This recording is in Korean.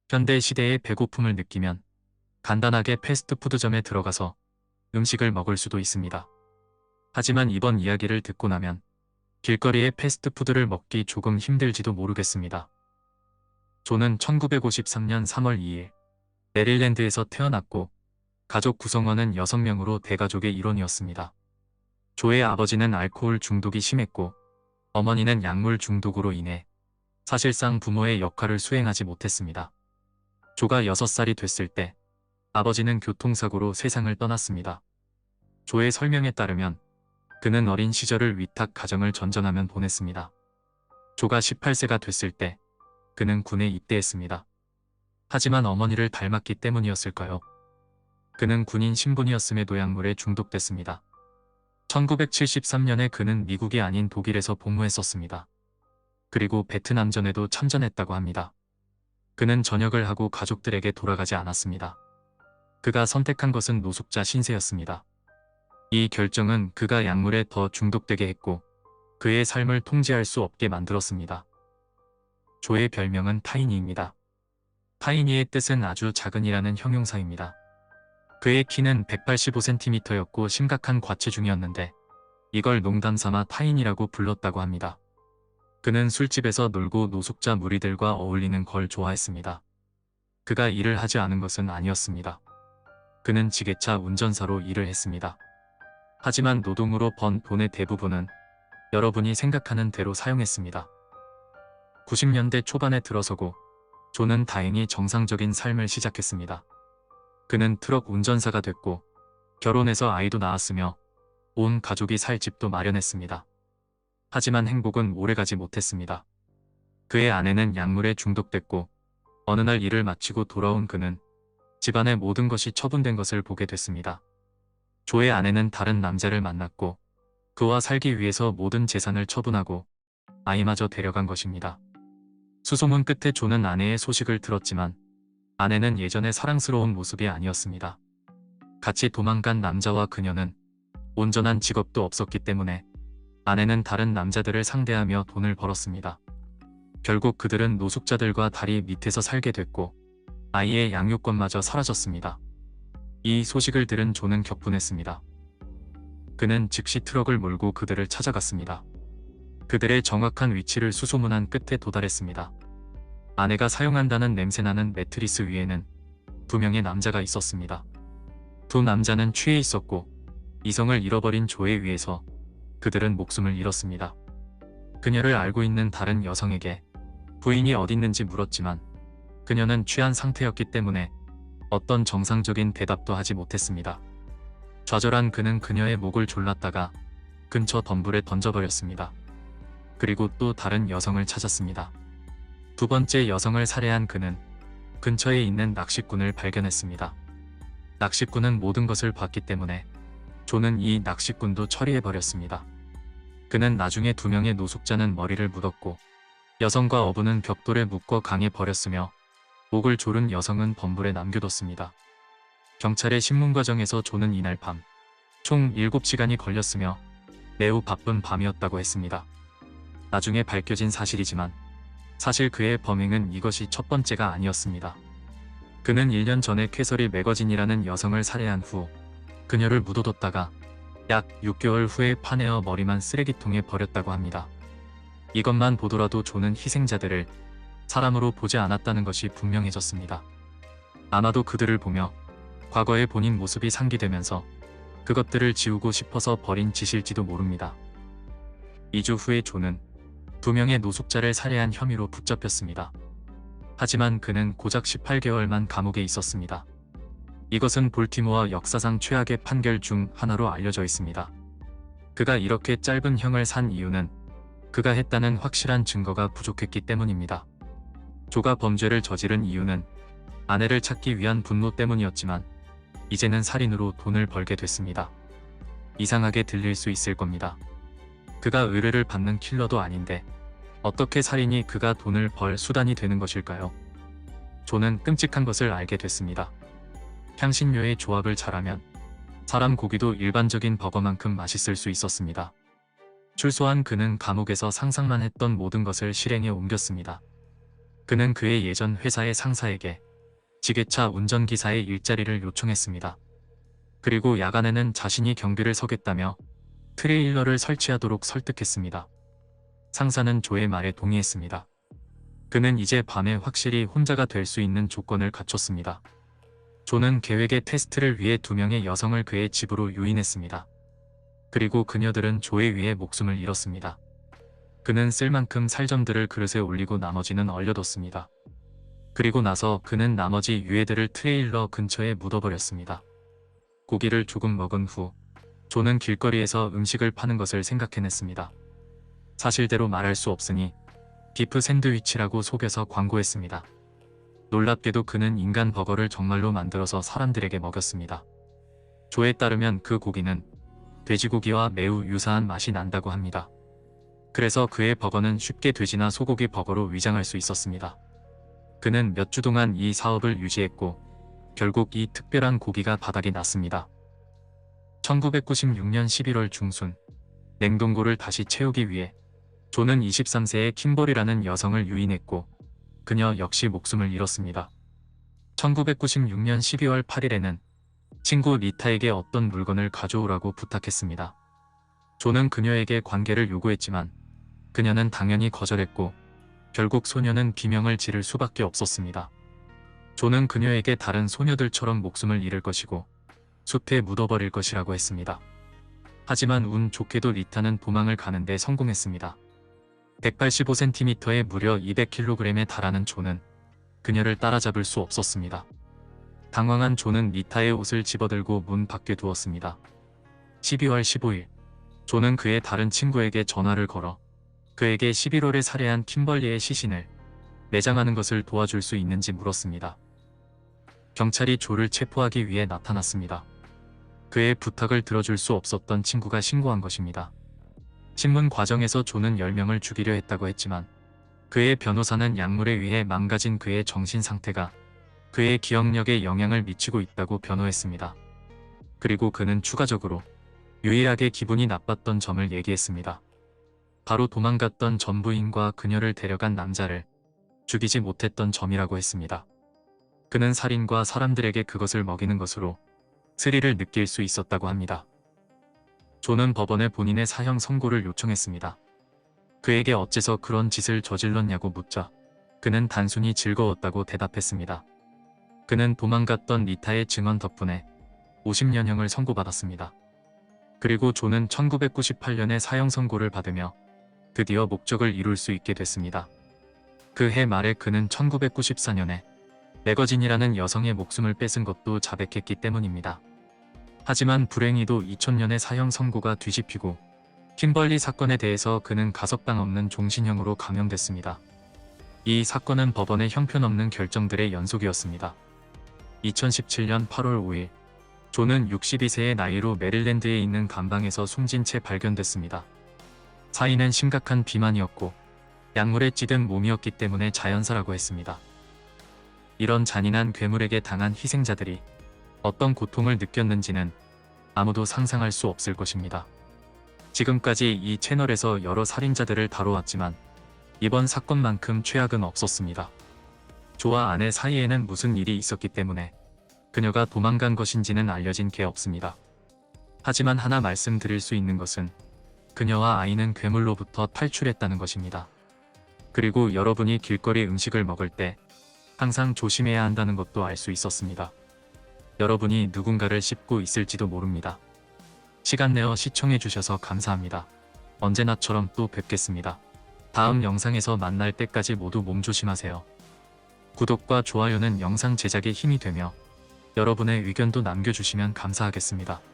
현대 시대의 배고픔을 느끼면 간단하게 패스트푸드점에 들어가서 음식을 먹을 수도 있습니다. 하지만 이번 이야기를 듣고 나면 길거리에 패스트푸드를 먹기 조금 힘들지도 모르겠습니다. 조는 1953년 3월 2일 메릴랜드에서 태어났고 가족 구성원은 6명으로 대가족의 일원이었습니다. 조의 아버지는 알코올 중독이 심했고 어머니는 약물 중독으로 인해 사실상 부모의 역할을 수행하지 못했습니다. 조가 6살이 됐을 때 아버지는 교통사고로 세상을 떠났습니다. 조의 설명에 따르면 그는 어린 시절을 위탁 가정을 전전하며 보냈습니다. 조가 18세가 됐을 때 그는 군에 입대했습니다. 하지만 어머니를 닮았기 때문이었을까요? 그는 군인 신분이었음에도 약물에 중독됐습니다. 1973년에 그는 미국이 아닌 독일에서 복무했었습니다. 그리고 베트남전에도 참전했다고 합니다. 그는 전역을 하고 가족들에게 돌아가지 않았습니다. 그가 선택한 것은 노숙자 신세였습니다. 이 결정은 그가 약물에 더 중독되게 했고 그의 삶을 통제할 수 없게 만들었습니다. 조의 별명은 타이니입니다. 타이니의 뜻은 아주 작은이라는 형용사입니다. 그의 키는 185cm였고 심각한 과체중이었는데 이걸 농담삼아 타인이라고 불렀다고 합니다. 그는 술집에서 놀고 노숙자 무리들과 어울리는 걸 좋아했습니다. 그가 일을 하지 않은 것은 아니었습니다. 그는 지게차 운전사로 일을 했습니다. 하지만 노동으로 번 돈의 대부분은 여러분이 생각하는 대로 사용했습니다. 90년대 초반에 들어서고 조는 다행히 정상적인 삶을 시작했습니다. 그는 트럭 운전사가 됐고 결혼해서 아이도 낳았으며 온 가족이 살 집도 마련했습니다. 하지만 행복은 오래가지 못했습니다. 그의 아내는 약물에 중독됐고 어느 날 일을 마치고 돌아온 그는 집안의 모든 것이 처분된 것을 보게 됐습니다. 조의 아내는 다른 남자를 만났고 그와 살기 위해서 모든 재산을 처분하고 아이마저 데려간 것입니다. 수소문 끝에 조는 아내의 소식을 들었지만 아내는 예전의 사랑스러운 모습이 아니었습니다. 같이 도망간 남자와 그녀는 온전한 직업도 없었기 때문에 아내는 다른 남자들을 상대하며 돈을 벌었습니다. 결국 그들은 노숙자들과 다리 밑에서 살게 됐고 아이의 양육권마저 사라졌습니다. 이 소식을 들은 조는 격분했습니다. 그는 즉시 트럭을 몰고 그들을 찾아갔습니다. 그들의 정확한 위치를 수소문한 끝에 도달했습니다. 아내가 사용한다는 냄새나는 매트리스 위에는 2명의 남자가 있었습니다. 두 남자는 취해 있었고 이성을 잃어버린 조에 의해서 그들은 목숨을 잃었습니다. 그녀를 알고 있는 다른 여성에게 부인이 어딨는지 물었지만 그녀는 취한 상태였기 때문에 어떤 정상적인 대답도 하지 못했습니다. 좌절한 그는 그녀의 목을 졸랐다가 근처 덤불에 던져버렸습니다. 그리고 또 다른 여성을 찾았습니다. 두 번째 여성을 살해한 그는 근처에 있는 낚시꾼을 발견했습니다. 낚시꾼은 모든 것을 봤기 때문에 조는 이 낚시꾼도 처리해버렸습니다. 그는 나중에 2명의 노숙자는 머리를 묻었고 여성과 어부는 벽돌에 묶어 강에 버렸으며 목을 조른 여성은 덤불에 남겨뒀습니다. 경찰의 신문 과정에서 조는 이날 밤 총 7시간이 걸렸으며 매우 바쁜 밤이었다고 했습니다. 나중에 밝혀진 사실이지만 사실 그의 범행은 이것이 첫 번째가 아니었습니다. 그는 1년 전에 캐서리 매거진이라는 여성을 살해한 후 그녀를 묻어뒀다가 약 6개월 후에 파내어 머리만 쓰레기통에 버렸다고 합니다. 이것만 보더라도 조는 희생자들을 사람으로 보지 않았다는 것이 분명해졌습니다. 아마도 그들을 보며 과거의 본인 모습이 상기되면서 그것들을 지우고 싶어서 버린 짓일지도 모릅니다. 2주 후에 조는 2명의 노숙자를 살해한 혐의로 붙잡혔습니다. 하지만 그는 고작 18개월만 감옥에 있었습니다. 이것은 볼티모어 역사상 최악의 판결 중 하나로 알려져 있습니다. 그가 이렇게 짧은 형을 산 이유는 그가 했다는 확실한 증거가 부족했기 때문입니다. 조가 범죄를 저지른 이유는 아내를 찾기 위한 분노 때문이었지만 이제는 살인으로 돈을 벌게 됐습니다. 이상하게 들릴 수 있을 겁니다. 그가 의뢰를 받는 킬러도 아닌데 어떻게 살인이 그가 돈을 벌 수단이 되는 것일까요? 조는 끔찍한 것을 알게 됐습니다. 향신료의 조합을 잘하면 사람 고기도 일반적인 버거만큼 맛있을 수 있었습니다. 출소한 그는 감옥에서 상상만 했던 모든 것을 실행에 옮겼습니다. 그는 그의 예전 회사의 상사에게 지게차 운전기사의 일자리를 요청했습니다. 그리고 야간에는 자신이 경비를 서겠다며 트레일러를 설치하도록 설득했습니다. 상사는 조의 말에 동의했습니다. 그는 이제 밤에 확실히 혼자가 될 수 있는 조건을 갖췄습니다. 조는 계획의 테스트를 위해 2명의 여성을 그의 집으로 유인했습니다. 그리고 그녀들은 조에 의해 목숨을 잃었습니다. 그는 쓸 만큼 살점들을 그릇에 올리고 나머지는 얼려뒀습니다. 그리고 나서 그는 나머지 유해들을 트레일러 근처에 묻어버렸습니다. 고기를 조금 먹은 후 조는 길거리에서 음식을 파는 것을 생각해냈습니다. 사실대로 말할 수 없으니 비프 샌드위치라고 속여서 광고했습니다. 놀랍게도 그는 인간 버거를 정말로 만들어서 사람들에게 먹였습니다. 조에 따르면 그 고기는 돼지고기와 매우 유사한 맛이 난다고 합니다. 그래서 그의 버거는 쉽게 돼지나 소고기 버거로 위장할 수 있었습니다. 그는 몇 주 동안 이 사업을 유지했고 결국 이 특별한 고기가 바닥이 났습니다. 1996년 11월 중순 냉동고를 다시 채우기 위해 조는 23세의 킴버리라는 여성을 유인했고 그녀 역시 목숨을 잃었습니다. 1996년 12월 8일에는 친구 리타에게 어떤 물건을 가져오라고 부탁했습니다. 조는 그녀에게 관계를 요구했지만 그녀는 당연히 거절했고 결국 소녀는 비명을 지를 수밖에 없었습니다. 조는 그녀에게 다른 소녀들처럼 목숨을 잃을 것이고 숲에 묻어버릴 것이라고 했습니다. 하지만 운 좋게도 리타는 도망을 가는데 성공했습니다. 185cm에 무려 200kg에 달하는 조는 그녀를 따라잡을 수 없었습니다. 당황한 조는 리타의 옷을 집어들고 문 밖에 두었습니다. 12월 15일 조는 그의 다른 친구에게 전화를 걸어 그에게 11월에 살해한 킴벌리의 시신을 매장하는 것을 도와줄 수 있는지 물었습니다. 경찰이 조를 체포하기 위해 나타났습니다. 그의 부탁을 들어줄 수 없었던 친구가 신고한 것입니다. 신문 과정에서 조는 10명을 죽이려 했다고 했지만 그의 변호사는 약물에 의해 망가진 그의 정신 상태가 그의 기억력에 영향을 미치고 있다고 변호했습니다. 그리고 그는 추가적으로 유일하게 기분이 나빴던 점을 얘기했습니다. 바로 도망갔던 전부인과 그녀를 데려간 남자를 죽이지 못했던 점이라고 했습니다. 그는 살인과 사람들에게 그것을 먹이는 것으로 스릴을 느낄 수 있었다고 합니다. 조는 법원에 본인의 사형 선고를 요청했습니다. 그에게 어째서 그런 짓을 저질렀냐고 묻자 그는 단순히 즐거웠다고 대답했습니다. 그는 도망갔던 리타의 증언 덕분에 50년형을 선고받았습니다. 그리고 조는 1998년에 사형 선고를 받으며 드디어 목적을 이룰 수 있게 됐습니다. 그 해 말에 그는 1994년에 매거진이라는 여성의 목숨을 뺏은 것도 자백했기 때문입니다. 하지만 불행히도 2000년에 사형 선고가 뒤집히고 킴벌리 사건에 대해서 그는 가석방 없는 종신형으로 감형됐습니다. 이 사건은 법원의 형편없는 결정들의 연속이었습니다. 2017년 8월 5일 조는 62세의 나이로 메릴랜드에 있는 감방에서 숨진 채 발견됐습니다. 사인은 심각한 비만이었고 약물에 찌든 몸이었기 때문에 자연사라고 했습니다. 이런 잔인한 괴물에게 당한 희생자들이 어떤 고통을 느꼈는지는 아무도 상상할 수 없을 것입니다. 지금까지 이 채널에서 여러 살인자들을 다뤄왔지만 이번 사건만큼 최악은 없었습니다. 조와 아내 사이에는 무슨 일이 있었기 때문에 그녀가 도망간 것인지는 알려진 게 없습니다. 하지만 하나 말씀드릴 수 있는 것은 그녀와 아이는 괴물로부터 탈출했다는 것입니다. 그리고 여러분이 길거리 음식을 먹을 때 항상 조심해야 한다는 것도 알 수 있었습니다. 여러분이 누군가를 씹고 있을지도 모릅니다. 시간 내어 시청해주셔서 감사합니다. 언제나처럼 또 뵙겠습니다. 다음 영상에서 만날 때까지 모두 몸 조심하세요. 구독과 좋아요는 영상 제작에 힘이 되며 여러분의 의견도 남겨주시면 감사하겠습니다.